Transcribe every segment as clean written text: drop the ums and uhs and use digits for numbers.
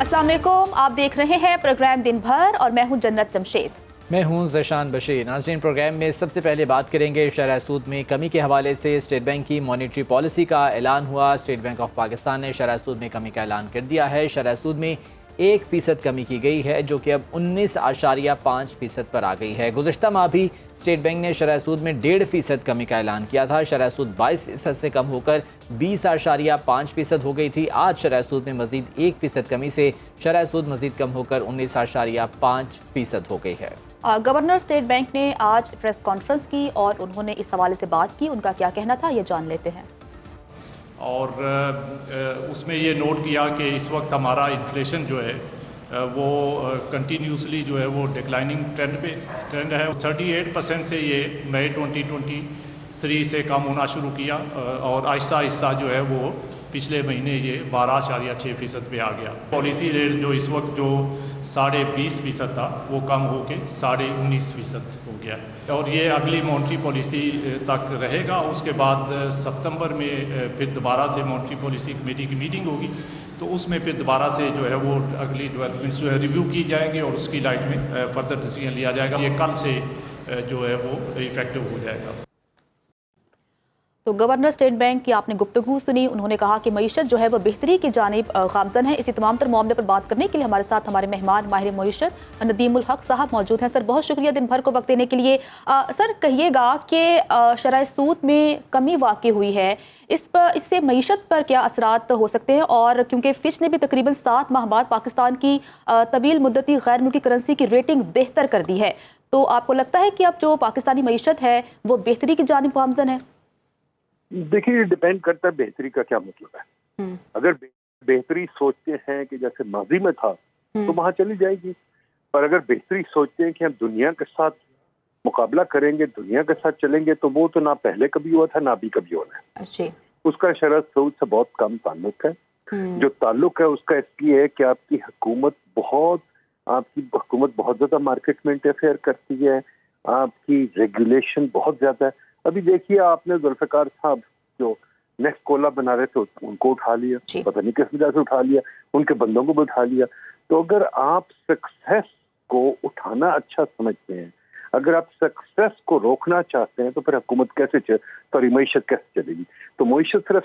अस्सलाम वालेकुम, आप देख रहे हैं प्रोग्राम दिन भर और मैं हूं जन्नत जमशेद। मैं हूं ज़शान बशीर। नाज़रीन, प्रोग्राम में सबसे पहले बात करेंगे शरह सूद में कमी के हवाले से। स्टेट बैंक की मॉनेटरी पॉलिसी का ऐलान हुआ। स्टेट बैंक ऑफ पाकिस्तान ने शरह सूद में कमी का ऐलान कर दिया है। शरह सूद में 1% कमी की गई है, जो कि अब 19.5% पर आ गई है। गुज़श्ता माह भी स्टेट बैंक ने शरह सूद में 1.5% कमी का ऐलान किया था। शरह सूद 22% से कम होकर 20.5% हो गई थी। आज शरह सूद में मज़ीद 1% कमी से शरह सूद मज़ीद कम होकर 19.5% हो गई है। गवर्नर स्टेट बैंक ने आज प्रेस कॉन्फ्रेंस की और उन्होंने इस हवाले से बात की। उनका क्या कहना था, ये जान लेते हैं। और उसमें ये नोट किया कि इस वक्त हमारा इन्फ्लेशन जो है वो कंटिन्यूसली जो है वो डिक्लाइनिंग ट्रेंड है। 38% से ये मई 2023 से कम होना शुरू किया और आहिस्ता आहिस्ता जो है वो पिछले महीने ये 12.6% पे आ गया। पॉलिसी रेट जो इस वक्त जो 20.5% था वो कम होके 19.5% हो गया और ये अगली मॉनेटरी पॉलिसी तक रहेगा। उसके बाद सितंबर में फिर दोबारा से मॉनेटरी पॉलिसी कमेटी की मीटिंग होगी, तो उसमें फिर दोबारा से जो है वो अगली डेवलपमेंट्स जो है रिव्यू की जाएंगे और उसकी लाइट में फर्दर डिसीजन लिया जाएगा। ये कल से जो है वो इफेक्टिव हो जाएगा। तो गवर्नर स्टेट बैंक की आपने गुफ्तगू सुनी। उन्होंने कहा कि मईशत जो है वो बेहतरी की जानिब गामजन है। इसी तमाम तर मामले पर बात करने के लिए हमारे साथ हमारे मेहमान माहिर मईशत नदीमुल हक साहब मौजूद हैं। सर, बहुत शुक्रिया दिन भर को वक्त देने के लिए। सर, कहिएगा कि शरह सूद में कमी वाक़ई हुई है, इससे मईशत पर क्या असरात हो सकते हैं? और क्योंकि फिच ने भी तकरीबन 7 माह बाद पाकिस्तान की तवील मुद्दती गैर मुल्की करेंसी की रेटिंग बेहतर कर दी है, तो आपको लगता है कि अब जो पाकिस्तानी मईशत है वो बेहतरी की जानिब गामजन है? देखिए, डिपेंड करता है बेहतरी का क्या मतलब है। अगर बेहतरी सोचते हैं कि जैसे माजी में था तो वहां चली जाएगी, पर अगर बेहतरी सोचते हैं कि हम दुनिया के साथ मुकाबला करेंगे, दुनिया के साथ चलेंगे, तो वो तो ना पहले कभी हुआ था ना अभी कभी होना है। अच्छी उसका शरह सूद से बहुत कम ताल्लुक है। जो ताल्लुक है उसका इसलिए है कि आपकी हुकूमत बहुत ज्यादा मार्केट में इंटरफेयर करती है, आपकी रेगुलेशन बहुत ज्यादा है। अभी देखिए, आपने जुल्फिकार साहब जो नेक्स्ट कोला बना रहे थे उनको उठा लिया, पता नहीं किस वजह से उठा लिया, उनके बंदों को भी उठा लिया। तो अगर आप सक्सेस को उठाना अच्छा समझते हैं, अगर आप सक्सेस को रोकना चाहते हैं, तो फिर हुकूमत मईशत कैसे चलेगी? तो मईशत सिर्फ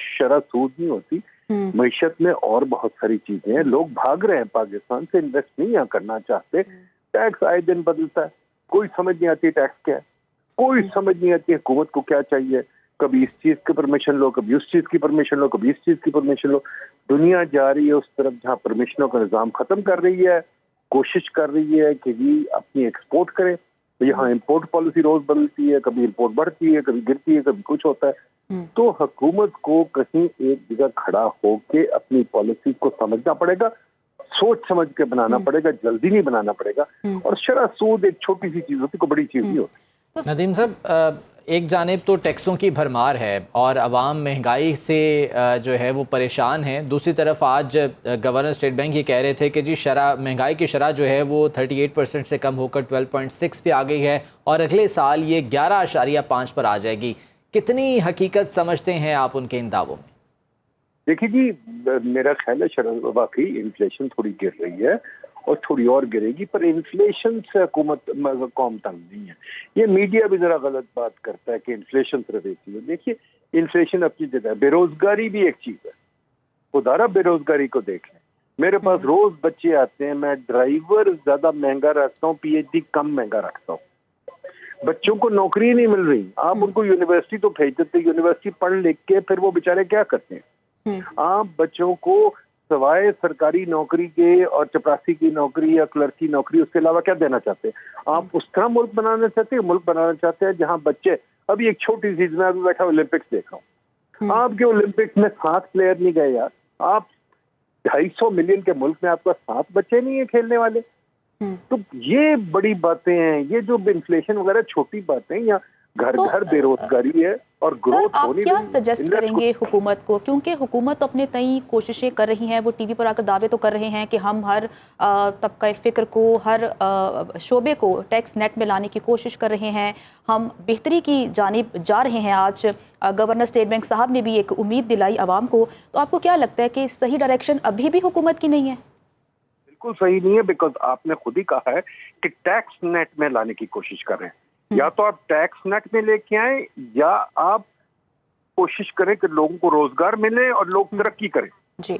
शरह सूद नहीं होती, मईशत में और बहुत सारी चीजें हैं। लोग भाग रहे हैं पाकिस्तान से, इन्वेस्ट नहीं यहाँ करना चाहते। टैक्स आए दिन बदलता है, कोई समझ नहीं आती टैक्स क्या है, कोई समझ नहीं आती हुकूमत को क्या चाहिए। कभी इस चीज की परमिशन लो, कभी उस चीज की परमिशन लो, कभी इस चीज की परमिशन लो। दुनिया जा रही है उस तरफ जहां परमिशनों का निजाम खत्म कर रही है, कोशिश कर रही है कि जी अपनी एक्सपोर्ट करे। तो यहाँ इम्पोर्ट पॉलिसी रोज बदलती है, कभी इम्पोर्ट बढ़ती है, कभी गिरती है, कभी कुछ होता है। तो हुकूमत को कहीं एक जगह खड़ा होके अपनी पॉलिसी को समझना पड़ेगा, सोच समझ के बनाना पड़ेगा, जल्दी नहीं बनाना पड़ेगा। और शरह सूद एक छोटी सी चीज होती, कोई बड़ी चीज नहीं होती। नदीम साहब, एक जानिब तो टैक्सों की भरमार है और अवाम महंगाई से जो है वो परेशान है। दूसरी तरफ आज गवर्नर स्टेट बैंक ये कह रहे थे कि जी महंगाई की शरह जो है वो 38% से कम होकर 12.6 पे आ गई है और अगले साल ये 11.5 पर आ जाएगी। कितनी हकीकत समझते हैं आप उनके इन दावों में? देखिए जी, मेरा ख्याल है शरह वाकई इन्फ्लेशन थोड़ी गिर रही है और थोड़ी और गिरेगी, पर इन्फ्लेशन से हुकूमत कौम तंग नहीं है। ये मीडिया भी जरा गलत बात करता है कि इन्फ्लेशन सिर्फ एक चीज है। देखिए, इन्फ्लेशन अपनी जगह है, बेरोजगारी भी एक चीज है। खुदारा बेरोजगारी को देख लें, मेरे पास रोज बच्चे आते हैं, मैं ड्राइवर ज्यादा महंगा रखता हूँ, PhD कम महंगा रखता हूँ। बच्चों को नौकरी नहीं मिल रही, आप उनको यूनिवर्सिटी तो भेज देते, यूनिवर्सिटी पढ़ लिख के फिर वो बेचारे क्या करते हैं? आप बच्चों को सवाए सरकारी नौकरी के और चपरासी की नौकरी या क्लर्क की नौकरी, उसके अलावा क्या देना चाहते हैं? आप उस तरह मुल्क बनाना चाहते हैं, मुल्क बनाना चाहते हैं जहां बच्चे, अभी एक छोटी चीज में अभी बैठा ओलंपिक्स देख रहा हूँ, आपके ओलंपिक्स में 7 प्लेयर नहीं गए यार। आप 250 मिलियन के मुल्क में आपका 7 बच्चे नहीं है खेलने वाले। तो ये बड़ी बातें हैं, ये जो इन्फ्लेशन वगैरह छोटी बातें, या घर घर बेरोजगारी है और ग्रोथ आप होनी क्या सजेस्ट करेंगे हुकूमत को? क्योंकि हुकूमत अपने तय कोशिशें कर रही हैं, वो टीवी पर आकर दावे तो कर रहे हैं कि हम हर तबका फ़िक्र को, हर शोबे को टैक्स नेट में लाने की कोशिश कर रहे हैं, हम बेहतरी की जानिब जा रहे हैं। आज गवर्नर स्टेट बैंक साहब ने भी एक उम्मीद दिलाई आवाम को। तो आपको क्या लगता है कि सही डायरेक्शन अभी भी हुकूमत की नहीं है? بالکल सही नहीं है, बिकॉज आपने खुद ही कहा है कि टैक्स नेट में लाने की कोशिश कर रहे हैं. या तो आप टैक्स नेट में लेके आए या आप कोशिश करें कि लोगों को रोजगार मिले और लोग तरक्की करें. जी.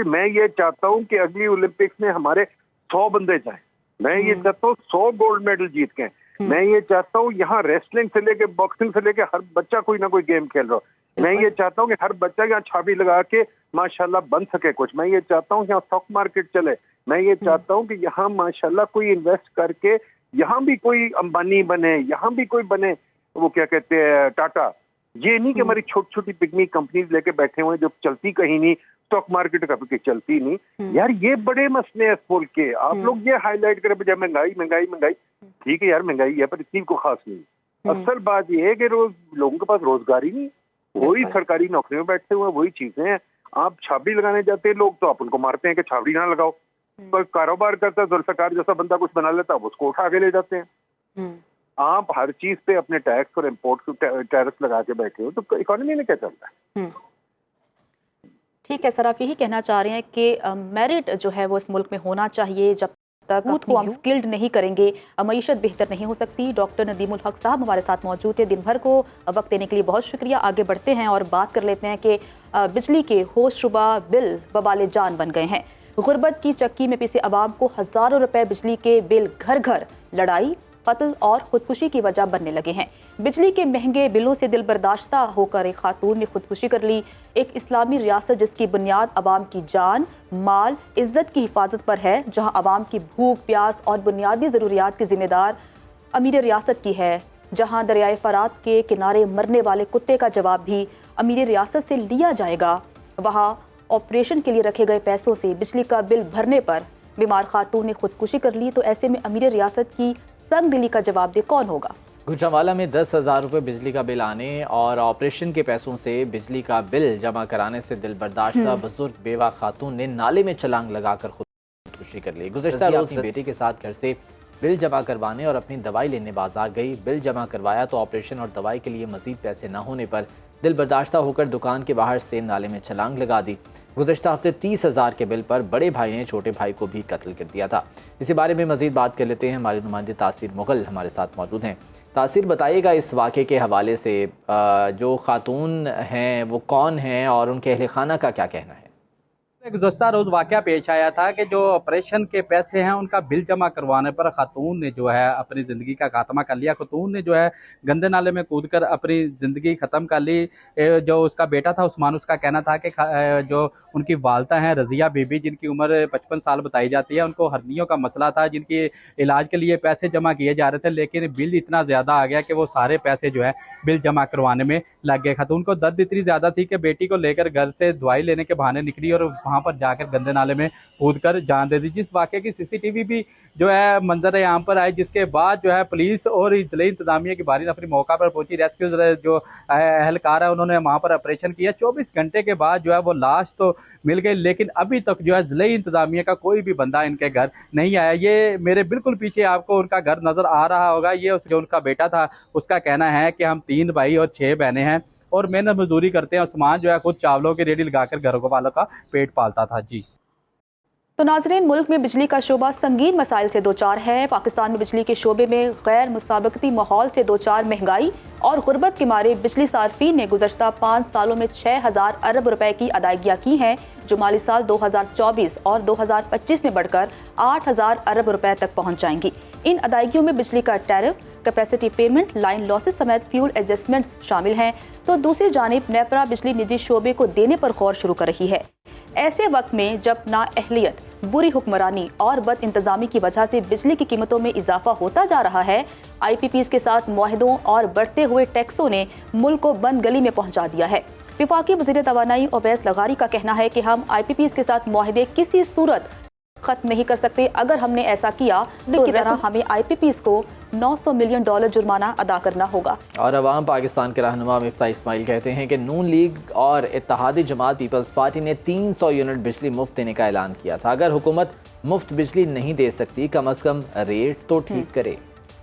मैं ये चाहता हूं कि अगली ओलंपिक्स में हमारे 100 बंदे जाएं. मैं ये चाहता हूँ 100 गोल्ड मेडल जीत के. मैं ये चाहता हूँ यहाँ रेसलिंग से लेके बॉक्सिंग से लेके हर बच्चा कोई ना कोई गेम खेल रहा हो. मैं ये चाहता हूँ कि हर बच्चा यहाँ छाबी लगा के माशाल्लाह बन सके कुछ. मैं ये चाहता हूँ यहाँ स्टॉक मार्केट चले. मैं ये चाहता हूँ कि यहाँ माशाल्लाह कोई इन्वेस्ट करके यहाँ भी कोई अंबानी बने, यहाँ भी कोई बने, वो क्या कहते हैं टाटा. ये नहीं कि हमारी छोटी छोटी पिग्मी कंपनीज लेके बैठे हुए जो चलती कहीं नहीं, स्टॉक मार्केट कभी चलती नहीं. यार ये बड़े मसले हैं इस मुल्क के. आप लोग ये हाईलाइट करें बजाय महंगाई महंगाई महंगाई. ठीक है यार महंगाई है पर इतनी को खास नहीं. असल बात ये है कि लोगों के पास रोजगार ही नहीं, वही सरकारी नौकरी में बैठते हुए वही चीजें हैं. आप छाबड़ी लगाने जाते हैं लोग तो आप उनको मारते हैं कि छाबड़ी ना लगाओ. कोई कारोबार करता है जुल्फिकार जैसा बंदा कुछ बना लेता है उसको उठा के ले जाते हैं. आप हर चीज पे अपने टैक्स और इम्पोर्ट टैरिफ लगा के बैठे हो तो इकोनॉमी में क्या चल रहा है. ठीक है सर, आप यही कहना चाह रहे हैं कि मेरिट जो है वो इस मुल्क में होना चाहिए. जब तक यूथ को हम स्किल्ड नहीं करेंगे मईशत बेहतर नहीं हो सकती. डॉक्टर नदीमुल हक साहब हमारे साथ मौजूद थे. दिन भर को वक्त देने के लिए बहुत शुक्रिया. आगे बढ़ते हैं और बात कर लेते हैं कि बिजली के होशरुबा बिल बवाले जान बन गए हैं. गुर्बत की चक्की में पिसे अवाम को हज़ारों रुपए बिजली के बिल घर घर लड़ाई, कत्ल और खुदकुशी की वजह बनने लगे हैं. बिजली के महंगे बिलों से दिल बर्दाश्ता होकर एक खातून ने खुदकुशी कर ली. एक इस्लामी रियासत जिसकी बुनियाद अवाम की जान, माल, इज्जत की हिफाजत पर है, जहां अवाम की भूख प्यास और बुनियादी ज़रूरियात की जिम्मेदार अमीर रियासत की है, जहां दरियाए फरात के किनारे मरने वाले कुत्ते का जवाब भी अमीर रियासत से लिया जाएगा, वहाँ ऑपरेशन के लिए रखे गए पैसों से बिजली का बिल भरने पर बीमार खातून ने खुदकुशी कर ली. तो ऐसे में अमीर रियासत की संग दिली का जवाब दे कौन होगा. गुजरांवाला में 10,000 रुपये बिजली का बिल आने और ऑपरेशन के पैसों से बिजली का बिल जमा कराने से दिल बर्दाश्ता बुजुर्ग बेवा खातून ने नाले में छलांग लगाकर खुदकुशी कर ली. गुज़श्ता रोज अपनी बेटी के साथ घर से बिल जमा करवाने और अपनी दवाई लेने बाजार गई. बिल जमा करवाया तो ऑपरेशन और दवाई के लिए मजीद पैसे न होने पर दिल बर्दाश्ता होकर दुकान के बाहर से नाले में छलांग लगा दी. गुज़श्ता हफ्ते 30,000 के बिल पर बड़े भाई ने छोटे भाई को भी कत्ल कर दिया था. इसी बारे में मजीद बात कर लेते हैं. हमारे नुमाइंदे तासीर मुगल हमारे साथ मौजूद हैं. तासीर, बताइएगा इस वाक़े के हवाले से जो खातून हैं वो कौन हैं और उनके अहले खाना का क्या कहना है. गुज़श्ता रोज़ वाक़या पेश आया था कि जो ऑपरेशन के पैसे हैं उनका बिल जमा करवाने पर खातून ने जो है अपनी ज़िंदगी का खात्मा कर लिया. खातून ने जो है गंदे नाले में कूदकर अपनी ज़िंदगी ख़त्म कर ली. जो उसका बेटा था उस्मान, उसका कहना था कि जो उनकी वालदा हैं रज़िया बीबी, जिनकी उम्र 55 साल बताई जाती है, उनको हर्नियों का मसला था, जिनके इलाज के लिए पैसे जमा किए जा रहे थे, लेकिन बिल इतना ज़्यादा आ गया कि वो सारे पैसे जो है बिल जमा करवाने में लग गए. खातून को दर्द इतनी ज़्यादा थी कि बेटी को लेकर घर से दवाई लेने के बहाने निकली और वहाँ पर जाकर गंदे नाले में कूदकर जान दे दी. जिस वाक़े की सीसीटीवी भी जो है मंजर यहाँ पर आई, जिसके बाद जो है पुलिस और ज़िले इंतजामिया की बारी अपनी मौका पर पहुंची. रेस्क्यू जो एहलकार है उन्होंने वहाँ पर ऑपरेशन किया. 24 घंटे के बाद जो है वो लाश तो मिल गई, लेकिन अभी तक जो है ज़िले इंतजामिया का कोई भी बंदा इनके घर नहीं आया. ये मेरे बिल्कुल पीछे आपको उनका घर नज़र आ रहा होगा. ये जो उनका बेटा था उसका कहना है कि हम 3 भाई और 6 बहनें हैं और मेहनत मजदूरी करते हैं. उस्मान जो है खुद चावलों की रेडी लगाकर घरों वालों का पेट पालता था. जी तो नाज़रीन, मुल्क में बिजली का शोबा संगीन मसाइल से दो चार है. पाकिस्तान में बिजली के शोबे में गैर मुसाबकती माहौल से दो चार महंगाई और गुर्बत के मारे बिजली सार्फिन ने गुज़श्ता 5 सालों में 6,000 अरब रुपए की अदायगियाँ की हैं, जो माली साल 2024 और 2025 में बढ़कर 8,000 अरब रुपए तक पहुँच जाएंगी. इन अदायगियों में बिजली का tariff, capacity payment, line losses समेत फ्यूल एडजस्टमेंट्स शामिल हैं. तो दूसरी जानिब नेपरा बिजली निजी शोबे को देने पर गौर शुरू कर रही है. ऐसे वक्त में जब नाअहलियत, बुरी हुक्मरानी और बद इंतजामी की वजह से बिजली की कीमतों में इजाफा होता जा रहा है, IPPs के साथ मुआहदों और बढ़ते हुए टैक्सों ने मुल्क को बंद गली में पहुंचा दिया है. वफाकी वज़ीर तवानाई ओवैस लगारी का कहना है कि हम IPPs के साथ मुआहदे किसी सूरत खत्म नहीं कर सकते. अगर हमने ऐसा किया तो तरह हमें IPPs को $900 मिलियन जुर्माना अदा करना होगा. और अवाम पाकिस्तान के रहनुमा मिफ्ता इस्माइल कहते हैं कि नून लीग और इत्तेहादी जमात पीपल्स पार्टी ने 300 यूनिट बिजली मुफ्त देने का ऐलान किया था. अगर हुकूमत मुफ्त बिजली नहीं दे सकती, कम अज कम रेट तो ठीक करे.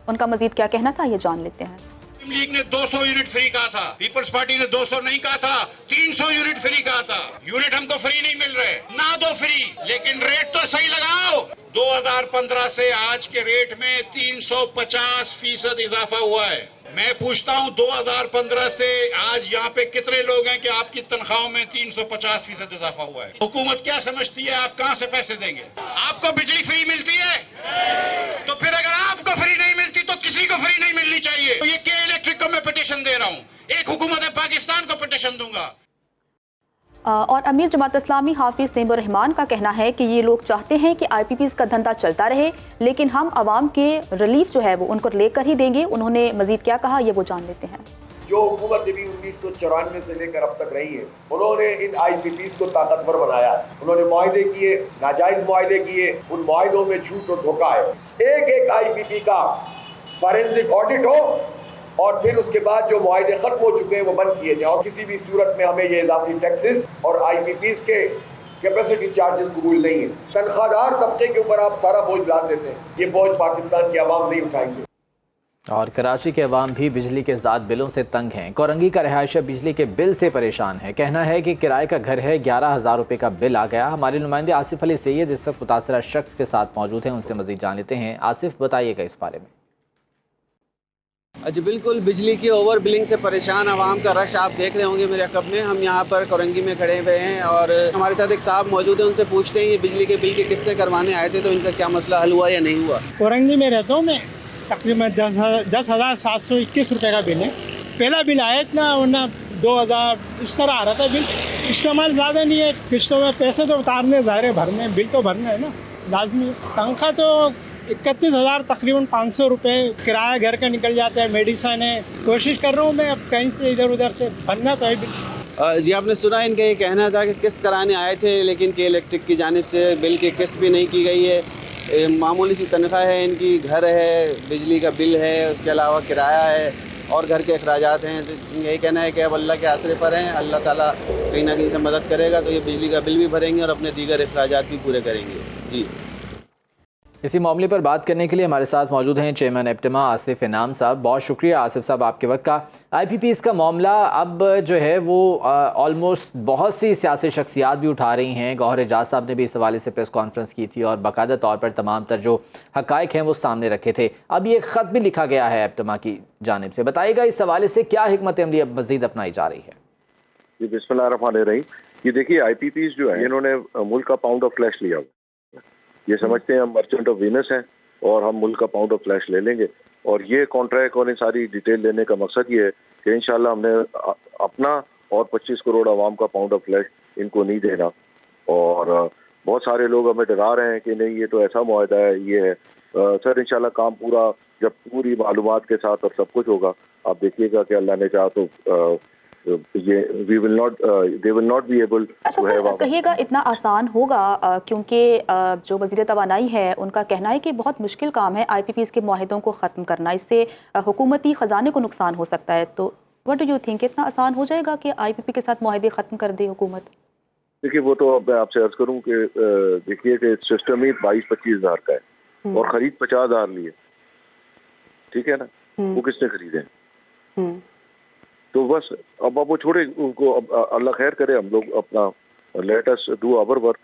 उनका मजीद क्या कहना था ये जान लेते हैं. मुस्लिम लीग ने 200 यूनिट फ्री कहा था, पीपल्स पार्टी ने 200 नहीं कहा था, 300 यूनिट फ्री कहा था. यूनिट हमको फ्री नहीं मिल रहे, ना दो फ्री, लेकिन रेट तो सही लगाओ. 2015 سے آج کے ریٹ میں 350% اضافہ ہوا ہے. میں پوچھتا ہوں 2015 سے آج یہاں پہ کتنے لوگ ہیں کہ آپ کی تنخواہوں میں 350% اضافہ ہوا ہے؟ حکومت کیا سمجھتی ہے آپ کہاں سے پیسے دیں گے؟ آپ کو بجلی فری ملتی ہے؟ تو پھر اگر آپ کو فری نہیں ملتی تو کسی کو فری نہیں ملنی چاہیے. تو یہ کے الیکٹرک کو میں پٹیشن دے رہا ہوں, ایک حکومت پاکستان کو پٹیشن دوں گا. اور امیر جماعت اسلامی حافظ نعیم الرحمان کا کہنا ہے کہ یہ لوگ چاہتے ہیں کہ آئی پی پیز کا دھندا چلتا رہے, لیکن ہم عوام کے ریلیف جو ہے وہ ان کو لے کر ہی دیں گے. انہوں نے مزید کیا کہا یہ وہ جان لیتے ہیں. جو حکومت بھی 1994 سے لے کر اب تک رہی ہے, انہوں نے ان آئی پی پیز کو طاقتور بنایا. انہوں نے معاہدے کیے, ناجائز معاہدے کیے, ان معاہدوں میں جھوٹ اور دھوکہ ہے. ایک آئی پی پی کا فارنزک آڈٹ ہو اور پھر اس کے بعد جو معاہدے ختم ہو چکے ہیں وہ بند کیے جائیں, اور کسی بھی صورت میں ہمیں یہ اضافی ٹیکسز اور آئی پی پیز کے کیپیسٹی چارجز قبول نہیں ہیں. تنخواہ دار طبقے کے اوپر آپ سارا بوجھ لاد دیتے ہیں, یہ بوجھ پاکستان کے عوام نہیں اٹھائیں گے. اور کراچی کے عوام بھی بجلی کے ذات بلوں سے تنگ ہیں. کورنگی کا رہائشہ بجلی کے بل سے پریشان ہے. کہنا ہے کہ کرائے کا گھر ہے, 11,000 روپے کا بل آ گیا. ہمارے نمائندے آصف علی سید اس وقت متاثرہ شخص کے ساتھ موجود ہیں, ان سے مزید جان لیتے ہیں. آصف بتائیے گا اس بارے میں. جی بالکل, بجلی کی اوور بلنگ سے پریشان عوام کا رش آپ دیکھ رہے ہوں گے میرے عقب میں. ہم یہاں پر کورنگی میں کھڑے ہوئے ہیں اور ہمارے ساتھ ایک صاحب موجود ہیں, ان سے پوچھتے ہیں یہ بجلی کے بل کی قسطیں کروانے آئے تھے تو ان کا کیا مسئلہ حل ہوا یا نہیں ہوا. کورنگی میں رہتا ہوں میں, تقریباً 10,721 روپے کا بل ہے. پہلا بل آیا اتنا, ورنہ 2,000 اس طرح آ رہا تھا بل. استعمال زیادہ نہیں ہے, قسطوں میں پیسے تو اتارنے ظاہر ہے, بھرنے بل تو بھرنا ہے نا لازمی. تنخواہ تو 31,000 تقریباً 500 روپے کرایہ گھر کا نکل جاتا ہے, میڈیسن ہے. کوشش کر رہا ہوں میں اب کہیں سے ادھر ادھر سے بھرنا تو ہے بل. جی آپ نے سنا ان کا یہ کہنا تھا کہ قسط کرانے آئے تھے لیکن کے الیکٹرک کی جانب سے بل کی قسط بھی نہیں کی گئی ہے. معمولی سی تنخواہ ہے ان کی, گھر ہے, بجلی کا بل ہے, اس کے علاوہ کرایہ ہے اور گھر کے اخراجات ہیں. یہی کہنا ہے کہ اب اللہ کے آسرے پر ہیں, اللہ تعالیٰ کہیں نہ کہیں سے مدد کرے گا تو یہ بجلی کا بل بھی بھریں گے اور اپنے دیگر اخراجات بھی پورے کریں گے. جی اسی معاملے پر بات کرنے کے لیے ہمارے ساتھ موجود ہیں چیئرمین ایپٹما آصف انعام صاحب. بہت شکریہ آصف صاحب آپ کے وقت کا. آئی پی پیز کا معاملہ اب جو ہے وہ آلموسٹ بہت سی سیاسی شخصیات بھی اٹھا رہی ہیں. گوہر اعجاز صاحب نے بھی اس حوالے سے پریس کانفرنس کی تھی اور باقاعدہ طور پر تمام تر جو حقائق ہیں وہ سامنے رکھے تھے. اب یہ خط بھی لکھا گیا ہے ایپٹما کی جانب سے. بتائیے گا اس حوالے سے کیا حکمت عملی اب مزید اپنائی جا رہی ہے. جی بسم اللہ الرحمن الرحیم. یہ دیکھیے آئی پی پیز جو ہے انہوں نے ملک کا پاؤنڈ آف فلیش لیا. یہ سمجھتے ہیں ہم مرچنٹ آف وینس ہیں اور ہم ملک کا پاؤنڈ آف فلیش لے لیں گے, اور یہ کانٹریکٹ اور ان ساری ڈیٹیل لینے کا مقصد یہ ہے کہ انشاءاللہ ہم نے اپنا اور 25 کروڑ عوام کا پاؤنڈ آف فلیش ان کو نہیں دینا. اور بہت سارے لوگ ہمیں ڈرا رہے ہیں کہ نہیں یہ تو ایسا معاہدہ ہے, یہ ہے. سر انشاءاللہ کام پورا جب پوری معلومات کے ساتھ اور سب کچھ ہوگا, آپ دیکھیے گا کہ اللہ نے چاہا تو they will not be able اچھا سر کہیے گا اتنا آسان ہوگا کیونکہ جو وزیر توانائی ہے ان کا کہنا ہے کہ بہت مشکل کام ہے آئی پی پیز کے معاہدوں کو ختم کرنا, اس سے حکومتی خزانے کو نقصان ہو سکتا ہے. تو what do you think اتنا آسان ہو جائے گا کہ آئی پی پی کے ساتھ معاہدے ختم کر دے حکومت؟ دیکھیے وہ تو میں آپ سے عرض کروں کہ دیکھیے کہ سسٹم ہی 22-25 ہزار کا ہے اور خرید 50,000 لیے, ٹھیک ہے نا, وہ کس نے خریدے؟ تو بس اب وہ چھوڑے ان کو, اللہ خیر کرے, ہم لوگ اپنا let us do our work.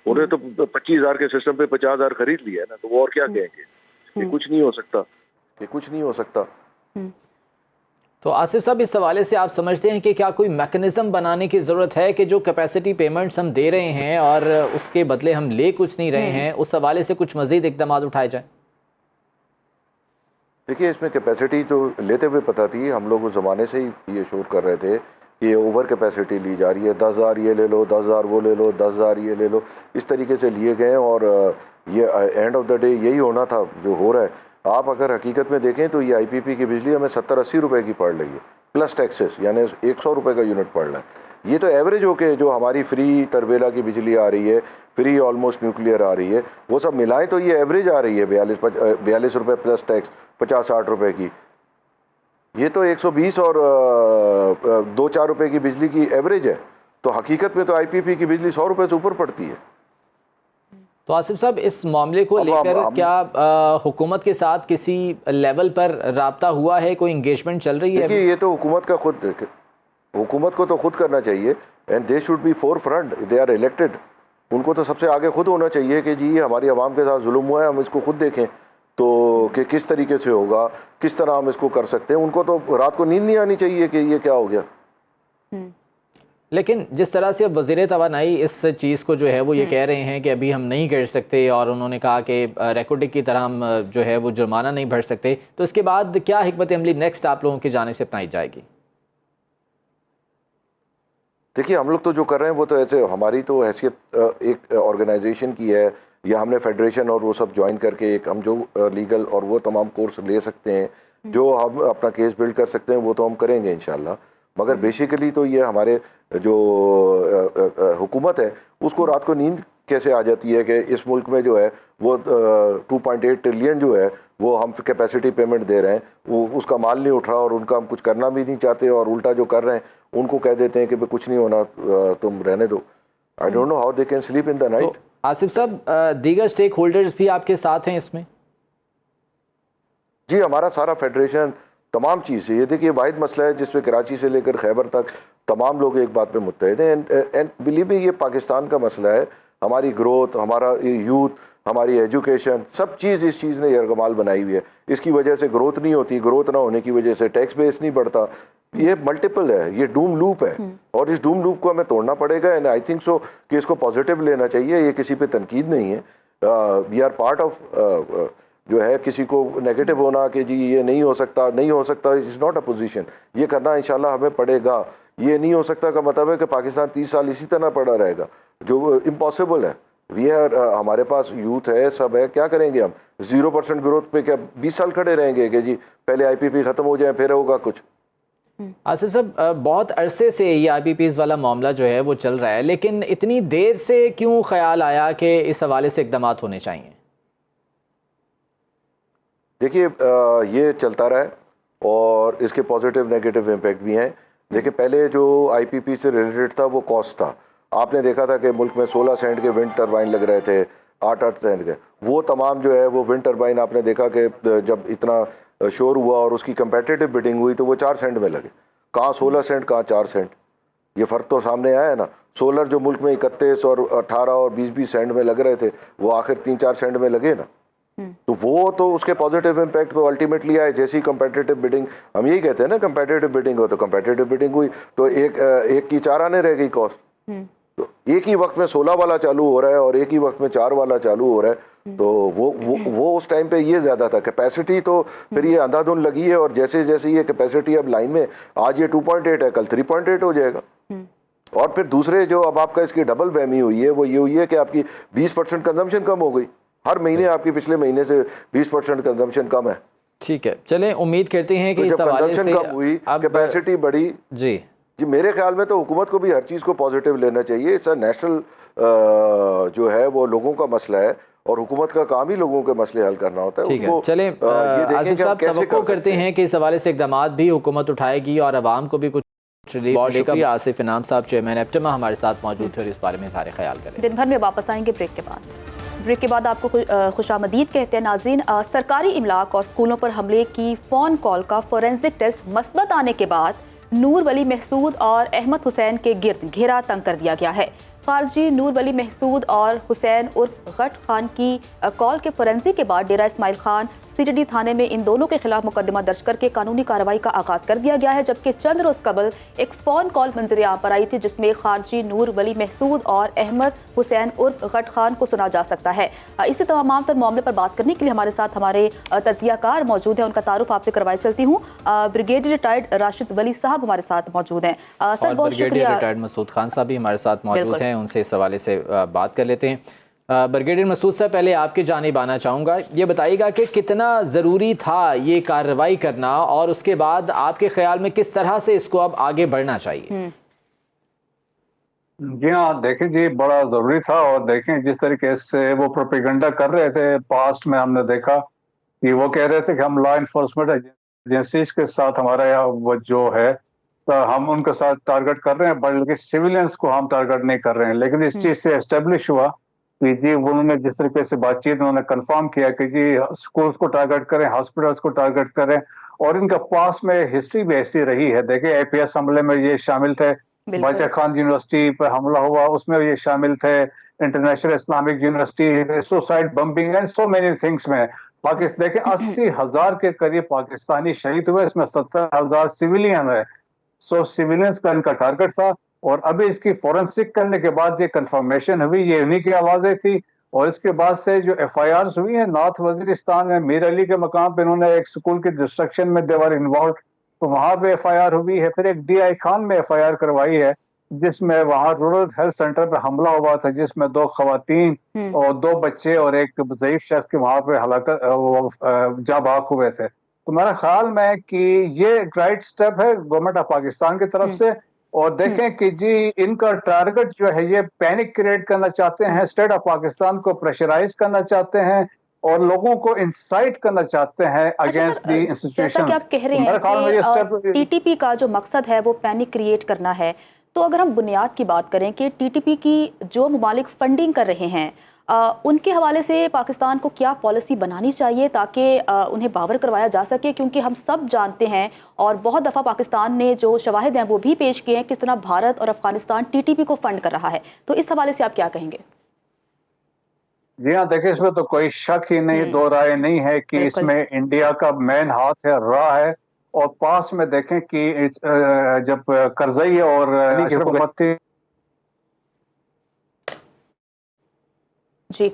انہیں تو 25,000 کے سسٹم پہ 50,000 خرید لیا ہے نا, تو وہ اور کیا کہیں گے کہ کچھ نہیں ہو سکتا, کہ کچھ نہیں ہو سکتا. تو آصف صاحب اس حوالے سے آپ سمجھتے ہیں کہ کیا کوئی میکنزم بنانے کی ضرورت ہے کہ جو کیپیسٹی پیمنٹس ہم دے رہے ہیں اور اس کے بدلے ہم لے کچھ نہیں رہے ہیں, اس حوالے سے کچھ مزید اقدامات اٹھائے جائیں؟ دیکھیے اس میں کیپیسٹی تو لیتے ہوئے پتہ تھی, ہم لوگ اس زمانے سے ہی یہ شور کر رہے تھے کہ یہ اوور کیپیسٹی لی جا رہی ہے, 10,000 یہ لے لو, 10,000 وہ لے لو, 10,000 یہ لے لو, اس طریقے سے لیے گئے. اور یہ اینڈ آف دا ڈے یہی ہونا تھا جو ہو رہا ہے. آپ اگر حقیقت میں دیکھیں تو یہ آئی پی پی کی بجلی ہمیں 70-80 روپے کی پڑ رہی ہے پلس ٹیکسز, یعنی 100 روپے کا یونٹ پڑ رہا ہے. یہ تو ایوریج ہو کے جو ہماری فری تربیلا کی بجلی آ رہی ہے, فری آلموسٹ نیوکلیئر آ رہی ہے, وہ سب ملائیں تو یہ ایوریج آ رہی ہے 42 روپے پلس ٹیکس 50-60 روپے کی. یہ تو 120 اور 2-4 روپے کی بجلی کی ایوریج ہے. تو حقیقت میں تو آئی پی پی کی بجلی 100 روپے سے اوپر پڑتی ہے. تو آصف صاحب اس معاملے کو لے کر کیا حکومت کے ساتھ کسی لیول پر رابطہ ہوا ہے, کوئی انگیجمنٹ چل رہی ہے؟ یہ تو حکومت کو تو خود کرنا چاہیے, and they should be forefront, they are elected. ان کو تو سب سے آگے خود ہونا چاہیے کہ جی ہماری عوام کے ساتھ ظلم ہوا ہے, ہم اس کو خود دیکھیں تو کہ کس طریقے سے ہوگا, کس طرح ہم اس کو کر سکتے ہیں. ان کو تو رات کو نیند نہیں آنی چاہیے کہ یہ کیا ہو گیا. لیکن جس طرح سے اب وزیر توانائی اس چیز کو جو ہے وہ یہ کہہ رہے ہیں کہ ابھی ہم نہیں کر سکتے, اور انہوں نے کہا کہ ریکارڈنگ کی طرح ہم جو ہے وہ جرمانہ نہیں بھر سکتے, تو اس کے بعد کیا حکمت عملی نیکسٹ آپ لوگوں کی جانب سے اپنائی جائے گی؟ دیکھیے ہم لوگ تو جو کر رہے ہیں وہ تو ایسے ہماری تو حیثیت ایک آرگنائزیشن کی ہے, یا ہم نے فیڈریشن اور وہ سب جوائن کر کے ایک ہم جو لیگل اور وہ تمام کورس لے سکتے ہیں, جو ہم اپنا کیس بلڈ کر سکتے ہیں وہ تو ہم کریں گے انشاءاللہ. مگر بیسیکلی تو یہ ہمارے جو حکومت ہے اس کو رات کو نیند کیسے آ جاتی ہے کہ اس ملک میں جو ہے وہ 2.8 ٹریلین جو ہے وہ ہم کیپیسٹی پیمنٹ دے رہے ہیں, وہ اس کا مال نہیں اٹھ رہا, اور ان کا ہم کچھ کرنا بھی نہیں چاہتے, اور الٹا جو کر رہے ہیں ان کو کہہ دیتے ہیں کہ کچھ نہیں ہونا, تم رہنے دو. I don't know how they can sleep in the night. Asif صاحب, دیگر سٹیک ہولڈرز بھی آپ کے ساتھ ہیں اس میں؟ جی ہمارا سارا فیڈریشن تمام چیز ہے. یہ دیکھیے واحد مسئلہ ہے جس پہ کراچی سے لے کر خیبر تک تمام لوگ ایک بات پہ متحد ہیں. اینڈ بلیو می یہ پاکستان کا مسئلہ ہے, ہماری گروتھ, ہمارا یوتھ, ہماری ایجوکیشن, سب چیز اس چیز نے یرغمال بنائی ہوئی ہے. اس کی وجہ سے گروتھ نہیں ہوتی, گروتھ نہ ہونے کی وجہ سے ٹیکس بیس نہیں بڑھتا. یہ ملٹیپل ہے, یہ ڈوم لوپ ہے, اور اس ڈوم لوپ کو ہمیں توڑنا پڑے گا. اینڈ آئی تھنک سو کہ اس کو پازیٹیو لینا چاہیے. یہ کسی پہ تنقید نہیں ہے. وی آر پارٹ آف جو ہے کسی کو نیگیٹو ہونا کہ جی یہ نہیں ہو سکتا, نہیں ہو سکتا, اٹس ناٹ اے پوزیشن. یہ کرنا انشاءاللہ ہمیں پڑے گا. یہ نہیں ہو سکتا کا مطلب ہے کہ پاکستان 30 سال اسی طرح پڑا رہے گا, جو امپاسبل ہے. وی آر, ہمارے پاس یوتھ ہے, سب ہے, کیا کریں گے ہم 0% گروتھ پہ؟ کیا 20 سال کھڑے رہیں گے کہ جی پہلے آئی پی پی ختم ہو جائیں پھر ہوگا کچھ؟ آصف صاحب, بہت عرصے سے یہ آئی پی پیز والا معاملہ جو ہے وہ چل رہا ہے, لیکن اتنی دیر سے کیوں خیال آیا کہ اس حوالے سے اقدامات ہونے چاہیے؟ دیکھیے یہ چلتا رہا ہے اور اس کے پازیٹیو نیگیٹو امپیکٹ بھی ہیں. دیکھیں پہلے جو آئی پی پی سے ریلیٹڈ تھا وہ کاسٹ تھا. آپ نے دیکھا تھا کہ ملک میں 16 سینٹ کے ونڈ ٹربائن لگ رہے تھے, 8 سینٹ کے. وہ تمام جو ہے وہ ونڈ ٹربائن آپ نے دیکھا کہ جب اتنا شور ہوا اور اس کی کمپیٹیٹو بڈنگ ہوئی تو وہ 4 سینٹ میں لگے. کہاں 16 سینٹ, کہاں 4 سینٹ. یہ فرق تو سامنے آیا ہے نا. سولر جو ملک میں 31 اور 18 اور 20 سینٹ میں لگ رہے تھے وہ آخر 3-4 سینٹ میں لگے نا. تو وہ تو اس کے پازیٹیو امپیکٹ تو الٹیمیٹلی آئے. جیسی کمپیٹیٹو بڈنگ, ہم یہی کہتے ہیں نا کمپیٹیٹو بڈنگ ہو, تو کمپیٹیٹو بڈنگ ہوئی تو ایک کی 4 آنے رہ گئی کاسٹ. تو ایک ہی وقت میں 16 والا چالو ہو رہا ہے اور ایک ہی وقت میں 4 والا چالو ہو رہا ہے. تو وہ اس ٹائم پہ یہ زیادہ تھا. کیپیسٹی تو پھر یہ اندھا دھند لگی ہے, اور جیسے جیسے یہ کیپیسٹی اب لائن میں آج یہ 2.8 ہے, کل 3.8 ہو جائے گا. اور پھر دوسرے جو اب آپ کا اس کی ڈبل وہمی ہوئی ہے وہ یہ ہوئی ہے کہ آپ کی 20% کنزمپشن کم ہو گئی. ہر مہینے آپ کی پچھلے مہینے سے 20% کنزمپشن کم ہے. ٹھیک ہے, چلیں امید کرتے ہیں کہ اس حوالے سے کم ہوئی, کیپیسٹی بڑھی. جی میرے خیال میں تو حکومت کو بھی ہر چیز کو پازیٹیو لینا چاہیے. اس نیشنل جو ہے وہ لوگوں کا مسئلہ ہے, اور حکومت کا کام ہی لوگوں کے مسئلے حل کرنا ہوتا ہے. ٹھیک ہے, چلیں آصف صاحب, توقع کرتے ہیں کہ اس حوالے سے اقدامات بھی حکومت اٹھائے گی اور عوام کو بھی کچھ ریلیف. بہت شکریہ آصف انعام صاحب, چیئرمین ایپٹما, ہمارے ساتھ موجود تھے اور اس بارے میں سارے خیال کریں. دن بھر میں واپس آئیں گے بریک کے بعد آپ کو خوش آمدید کہتے ہیں. ناظرین, سرکاری املاک اور اسکولوں پر حملے کی فون کال کا فورینسک ٹیسٹ مثبت آنے کے بعد نور ولی محسود اور احمد حسین کے گرد گھیرا تنگ کر دیا گیا ہے. خارجی نور ولی محسود اور حسین عرف غٹ خان کی کال کے فورینسک کے بعد Dera Ismail Khan C T D تھانے میں ان دونوں کے خلاف مقدمہ درج کر کے قانونی کارروائی کا آغاز کر دیا گیا ہے. جبکہ چند روز قبل ایک فون کال منظر عام پر آئی تھی جس میں خارجی نور ولی محسود اور احمد حسین عرف غٹ خان کو سنا جا سکتا ہے. اسی تمام تر معاملے پر بات کرنے کے لیے ہمارے ساتھ ہمارے تجزیہ کار موجود ہیں. ان کا تعارف آپ سے کروائی چلتی ہوں. بریگیڈیئر ریٹائرڈ راشد ولی صاحب ہمارے ساتھ موجود ہیں. سر بہت شکریہ. بریگیڈیئر ریٹائرڈ مسعود خان صاحب بھی ہمارے ساتھ موجود ہیں, ان سے اس حوالے سے بات کر لیتے ہیں. بریگیڈیئر مسعود صاحب, پہلے آپ کی جانب آنا چاہوں گا. یہ بتائیے گا کہ کتنا ضروری تھا یہ کارروائی کرنا, اور اس کے بعد آپ کے خیال میں کس طرح سے اس کو اب آگے بڑھنا چاہیے؟ جی ہاں, دیکھیں جی بڑا ضروری تھا. اور دیکھیں جس طریقے سے وہ پروپیگنڈا کر رہے تھے پاسٹ میں, ہم نے دیکھا کہ وہ کہہ رہے تھے کہ ہم لا انفورسمنٹ ایجنسیز کے ساتھ ہمارا وہ جو ہے ہم ان کے ساتھ ٹارگٹ کر رہے ہیں, بلکہ سویلینس کو ہم ٹارگٹ نہیں کر رہے ہیں. لیکن اس چیز سے اسٹیبلش ہوا کہ جی انہوں نے جس طریقے سے بات چیت انہوں نے کنفرم کیا کہ جی اسکولس کو ٹارگٹ کریں, ہاسپٹلس کو ٹارگٹ کریں, اور ان کا پاس میں ہسٹری بھی ایسی رہی ہے. دیکھیں اے پی ایس حملے میں یہ شامل تھے, باچا خان یونیورسٹی پہ حملہ ہوا اس میں یہ شامل تھے, international Islamic university, suicide bombing and so many things में पाकिस्तान देखें 80,000 के करीब पाकिस्तानी शहीद हुए, इसमें 70,000 सिविलियन है। सो सिविलियंस का इनका टारगेट था, और अभी इसकी फोरेंसिक करने के बाद ये कंफर्मेशन हुई, ये उन्हीं की आवाजें थी। और इसके बाद से जो FIRs हुई हैं नॉर्थ वजीरिस्तान में मीर अली के मकाम पे इन्होंने एक स्कूल की डिस्ट्रक्शन में देवर इन्वॉल्व, तो वहां पे FIR हुई है। फिर एक DI खान में FIR करवाई है जिसमें वहां रूरल हेल्थ सेंटर पे हमला हुआ था, जिसमें 2 खवातीन और 2 बच्चे और एक ज़ईफ शख्स के वहां पे हलाकत जा बाक हुए थे। तो मेरा ख्याल में कि ये एक राइट स्टेप है गवर्नमेंट ऑफ पाकिस्तान की तरफ से। और देखें कि जी इनका टारगेट जो है ये पैनिक क्रिएट करना चाहते हैं, स्टेट ऑफ पाकिस्तान को प्रेशराइज करना चाहते हैं और लोगों को इंसाइट करना चाहते हैं अगेंस्ट दी इंस्टीट्यूशन। जैसा कि आप कह रहे हैं कि TTP का जो मकसद है वो पैनिक क्रिएट करना है, तो अगर हम बुनियाद की बात करें कि TTP की जो ममालिक फंडिंग कर रहे हैं उनके हवाले से पाकिस्तान को क्या पॉलिसी बनानी चाहिए ताकि उन्हें बावर करवाया जा सके, क्योंकि हम सब जानते हैं और बहुत दफ़ा पाकिस्तान ने जो शवाहिद हैं वो भी पेश किए हैं किस तरह भारत और अफगानिस्तान TTP को फंड कर रहा है। तो इस हवाले से आप क्या कहेंगे? जी हाँ, देखिए इसमें तो कोई शक ही नहीं, दो राय नहीं है कि इसमें इंडिया का मेन हाथ है, रहा है। और पास में देखें कि जब करजई और हुकूमत थी जी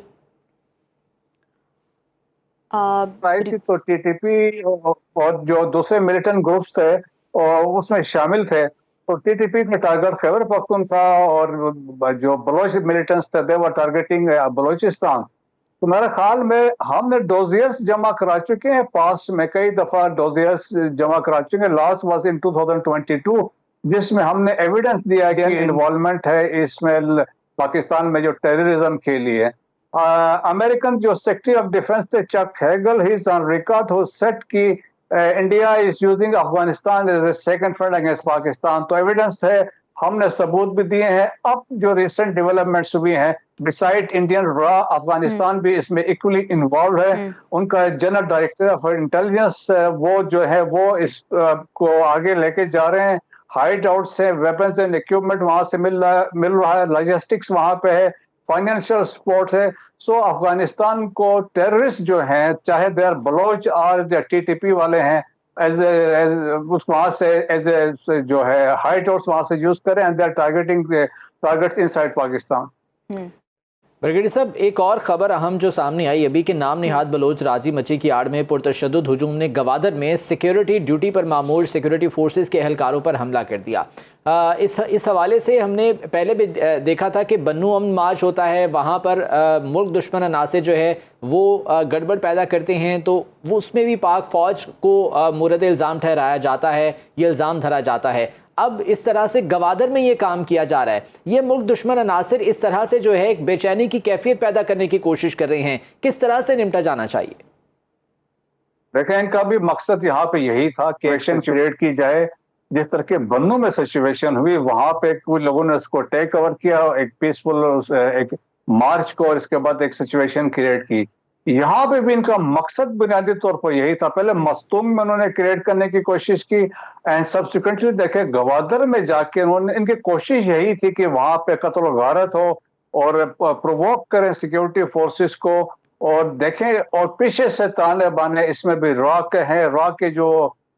आई थी तो TTP और जो दूसरे मिलिटेंट ग्रुप्स थे और उसमें शामिल थे, तो TTP का टारगेट खैबर पख्तूनख्वा और जो बलोच मिलिटेंट्स थे वो टारगेटिंग बलोचिस्तान। तो मेरे ख्याल में हमने डोजियर्स जमा करा चुके हैं, पास में कई दफा डोजियर्स जमा करा चुके हैं। लास्ट वाज इन 2022 जिसमें हमने एविडेंस दिया कि इन्वॉल्वमेंट है इसमें पाकिस्तान में जो टेररिज्म के लिए। अमेरिकन जो सेक्रेटरी ऑफ डिफेंस थे Chuck Hagel, he is on record who said कि India is using Afghanistan as a second front against Pakistan. तो एविडेंस है, हमने सबूत भी दिए हैं। अब जो रिसेंट डेवलपमेंट्स हुई हैं बिसाइड इंडियन रॉ, अफगानिस्तान भी इसमें इक्वली इन्वॉल्व है। उनका जनरल डायरेक्टर ऑफ इंटेलिजेंस वो जो है वो इस को आगे लेके जा रहे हैं। हाइड आउट से वेपन्स एंड इक्विपमेंट वहां से मिल रहा है, लॉजिस्टिक्स वहां पे है, फाइनेंशियल सपोर्ट है। सो अफगानिस्तान को टेररिस्ट जो हैं, चाहे दे आर बलोच और TTP वाले हैं, वहां से एज ए जो है हाइट आउट्स वहां से यूज करें and they are targeting targets inside Pakistan. Brigadier साहब, एक और खबर अहम जो सामने आई अभी कि नाम निहाद बलोच राजी मची की आड़ में पुरतशद्दुद हुजूम ने गवादर में सिक्योरिटी ड्यूटी पर मामूर सिक्योरिटी फोर्सेस के एहलकारों पर हमला कर दिया। इस हवाले से हमने पहले भी देखा था कि बन्नू अमन मार्च होता है, वहाँ पर मुल्क दुश्मन अनासर जो है वो गड़बड़ पैदा करते हैं, तो वो उसमें भी पाक फ़ौज को मुरद इल्ज़ाम ठहराया जाता है, ये इल्ज़ाम धरा जाता है। अब इस तरह से गवादर में ये काम किया जा रहा है, ये मुल्क दुश्मन अनासर इस तरह से जो है एक बेचैनी की कैफियत पैदा करने की कोशिश कर रहे हैं, किस तरह से निपटा जाना चाहिए? देखें, इनका भी मकसद यहाँ पे यही था कि एक्शन क्रिएट की जाए। जिस तरह के बन्नू में सिचुएशन हुई वहां पे कुछ लोगों ने उसको टेक ओवर किया, एक पीसफुल एक मार्च को, और इसके बाद एक सिचुएशन क्रिएट की। यहाँ पे भी इनका मकसद बुनियादी तौर पर यही था। पहले मस्तूम में उन्होंने क्रिएट करने की कोशिश की एंड सब्सिक्वेंटली देखे गवादर में जाके उन्होंने, इनकी कोशिश यही थी कि वहां पे कत्ल गारत हो और प्रोवोक करें सिक्योरिटी फोर्सेस को। और देखें, और पीछे से ताने बाने इसमें भी रॉ के हैं, रॉ के जो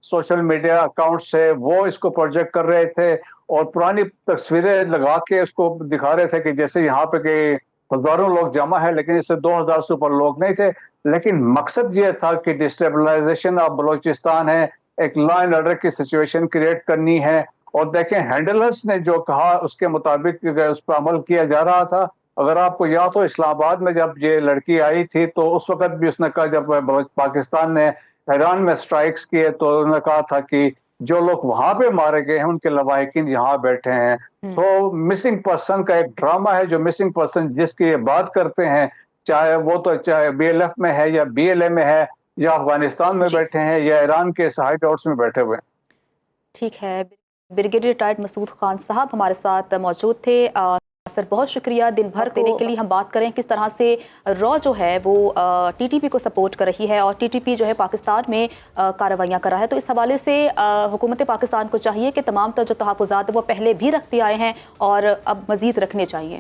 सोशल मीडिया अकाउंट्स है वो इसको प्रोजेक्ट कर रहे थे और पुरानी तस्वीरें लगा के उसको दिखा रहे थे कि जैसे यहाँ पे के हजारों लोग जमा है, लेकिन इससे 2000 से ऊपर लोग नहीं थे। लेकिन मकसद ये था कि डिस्टेबलाइजेशन ऑफ बलोचिस्तान है, एक लॉ एंड ऑर्डर की सिचुएशन क्रिएट करनी है। और देखें, हैंडलर्स ने जो कहा उसके मुताबिक उस पर अमल किया जा रहा था। अगर आपको याद हो, इस्लामाबाद में जब ये लड़की आई थी तो उस वक्त भी उसने कहा, जब पाकिस्तान ने ईरान में स्ट्राइक्स किए तो उन्होंने कहा था कि जो लोग वहां पे मारे गए हैं उनके लवाहिकीन यहाँ बैठे हैं। तो मिसिंग पर्सन का एक ड्रामा है, जो मिसिंग पर्सन जिसकी ये बात करते हैं, चाहे वो तो चाहे BLF में है या BLA में है या अफगानिस्तान में बैठे हैं या ईरान के हाइड आउट्स में बैठे हुए हैं। ठीक है, ब्रिगेडियर रिटायर्ड मसूद खान साहब हमारे साथ मौजूद थे। सर, बहुत शुक्रिया दिन भर देने के लिए। हम बात करें किस तरह से रॉ जो है वो TTP को सपोर्ट कर रही है और TTP जो है पाकिस्तान में कार्रवाइयाँ कर रहा है, तो इस हवाले से हुकूमत पाकिस्तान को चाहिए कि तमाम जो तहफ़्फ़ुज़ात वो पहले भी रखते आए हैं और अब मज़ीद रखने चाहिए।